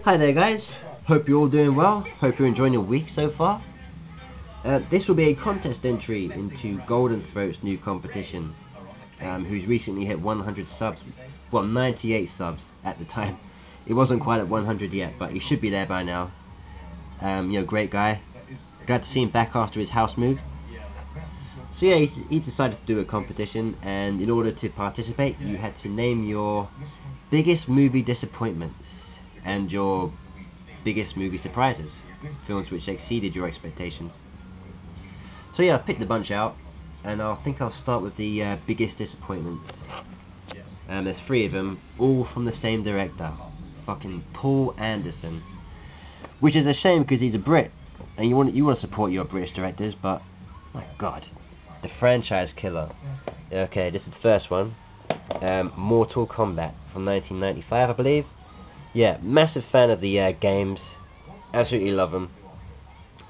Hi there guys, hope you're all doing well, hope you're enjoying your week so far. This will be a contest entry into IGoldenThroat's new competition, who's recently hit 100 subs, well 98 subs at the time. It wasn't quite at 100 yet, but he should be there by now. Great guy, glad to see him back after his house move. So yeah, he decided to do a competition, and in order to participate you had to name your biggest movie disappointments and your biggest movie surprises, films which exceeded your expectations. So yeah, I picked a bunch out, and I think I'll start with the biggest disappointments. There's 3 of them, all from the same director, fucking Paul Anderson, which is a shame because he's a Brit, and you want to support your British directors, but my God, the franchise killer. Okay, this is the first one, Mortal Kombat from 1995, I believe. Yeah, massive fan of the games, absolutely love them,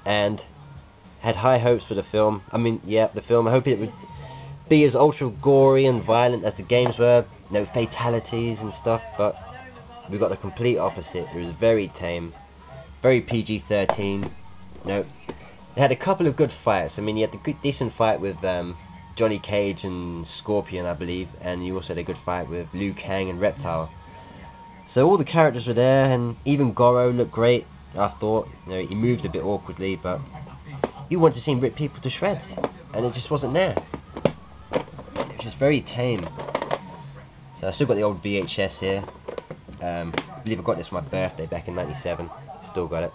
and had high hopes for the film. The film, I hope it would be as ultra gory and violent as the games were, fatalities and stuff, but we got the complete opposite. It was very tame, very PG-13. It had a couple of good fights. You had the decent fight with Johnny Cage and Scorpion, I believe, and you also had a good fight with Liu Kang and Reptile. So all the characters were there, and even Goro looked great, I thought. He moved a bit awkwardly, but you wanted to see him rip people to shreds, and it just wasn't there. It was just very tame. So I still got the old VHS here. I believe I got this for my birthday back in '97. Still got it.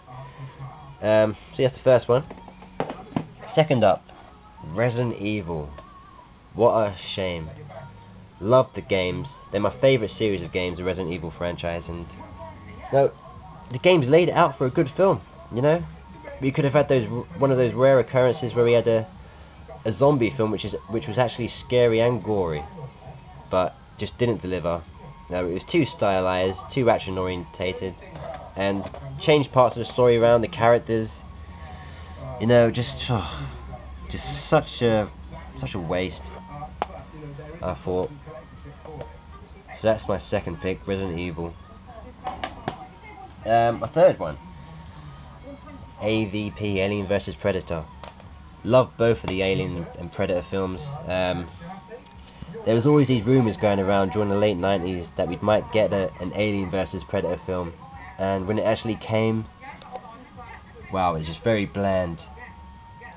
So that's the first one. Second up, Resident Evil. What a shame. Loved the games. They're my favourite series of games, the Resident Evil franchise, and the games laid it out for a good film. We could have had one of those rare occurrences where we had a zombie film which was actually scary and gory, but just didn't deliver. It was too stylized, too action orientated, and changed parts of the story around, the characters. Just such a waste, I thought. So that's my second pick, Resident Evil. My third one, AVP, Alien vs Predator. Love both of the Alien and Predator films. There was always these rumours going around during the late 90s that we might get an Alien vs Predator film, and when it actually came, wow, it was just very bland.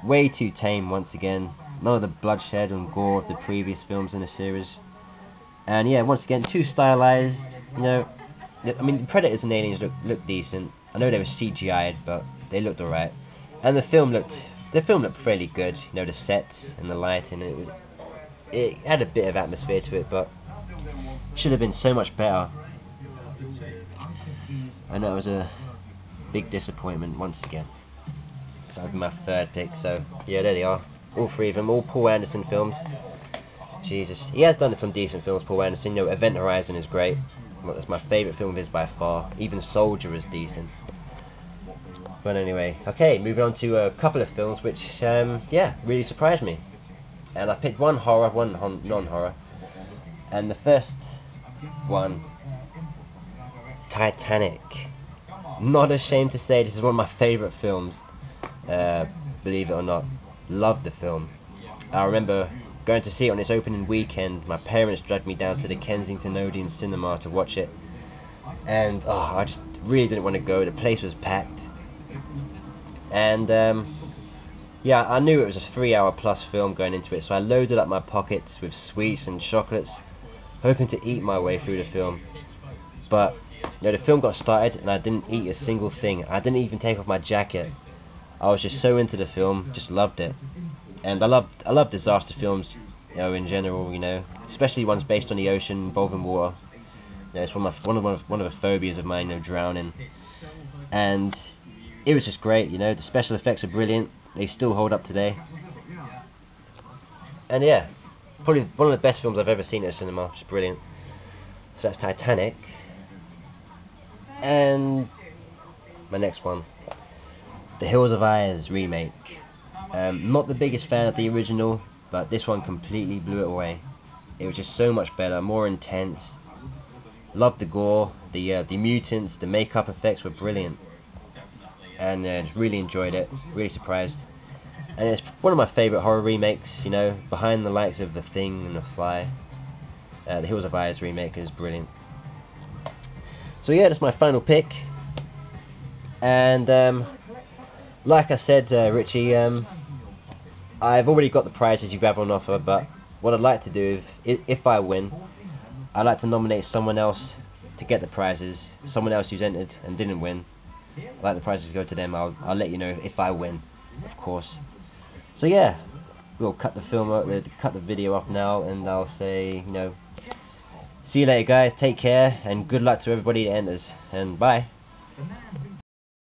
Way too tame once again. None of the bloodshed and gore of the previous films in the series. And yeah, once again, too stylized. The Predators and Aliens looked decent. I know they were CGI'd, but they looked alright. And the film looked fairly good. The sets and the lighting. It had a bit of atmosphere to it, but should have been so much better. And that was a big disappointment once again. So that'd be my third pick. So yeah, there they are. All 3 of them, all Paul Anderson films. Jesus, he has done some decent films, Paul Anderson. Event Horizon is great. That's my favourite film of his by far. Even Soldier is decent. But anyway, okay, moving on to a couple of films which, really surprised me. And I picked one horror, one non-horror. And the first one, Titanic. Not ashamed to say this is one of my favourite films. Believe it or not. Loved the film. I remember going to see it on its opening weekend. My parents dragged me down to the Kensington Odeon cinema to watch it, and I just really didn't want to go. The place was packed, and I knew it was a 3-hour plus film going into it, so I loaded up my pockets with sweets and chocolates, hoping to eat my way through the film. But the film got started and I didn't eat a single thing. I didn't even take off my jacket. I was just so into the film, just loved it. And I love disaster films, in general, especially ones based on the ocean, involving water. It's one of the phobias of mine, drowning. And it was just great, the special effects are brilliant. They still hold up today. And yeah, probably one of the best films I've ever seen at the cinema. It's brilliant. So that's Titanic. And my next one, The Hills of Eyes remake. Not the biggest fan of the original, but this one completely blew it away. It was just so much better, more intense, Loved the gore, the mutants, the makeup effects were brilliant, and just really enjoyed it. Really surprised. And it's one of my favourite horror remakes, you know, behind the likes of The Thing and The Fly. The Hills of Eyes remake is brilliant. So yeah, that's my final pick. And like I said, Richie, I've already got the prizes you have on offer, but what I'd like to do is, if I win, I'd like to nominate someone else to get the prizes, someone else who's entered and didn't win. I'd like the prizes to go to them. I'll let you know if I win, of course. So yeah, we'll cut the video off now, and I'll say, you know, see you later, guys. Take care, and good luck to everybody that enters. And bye.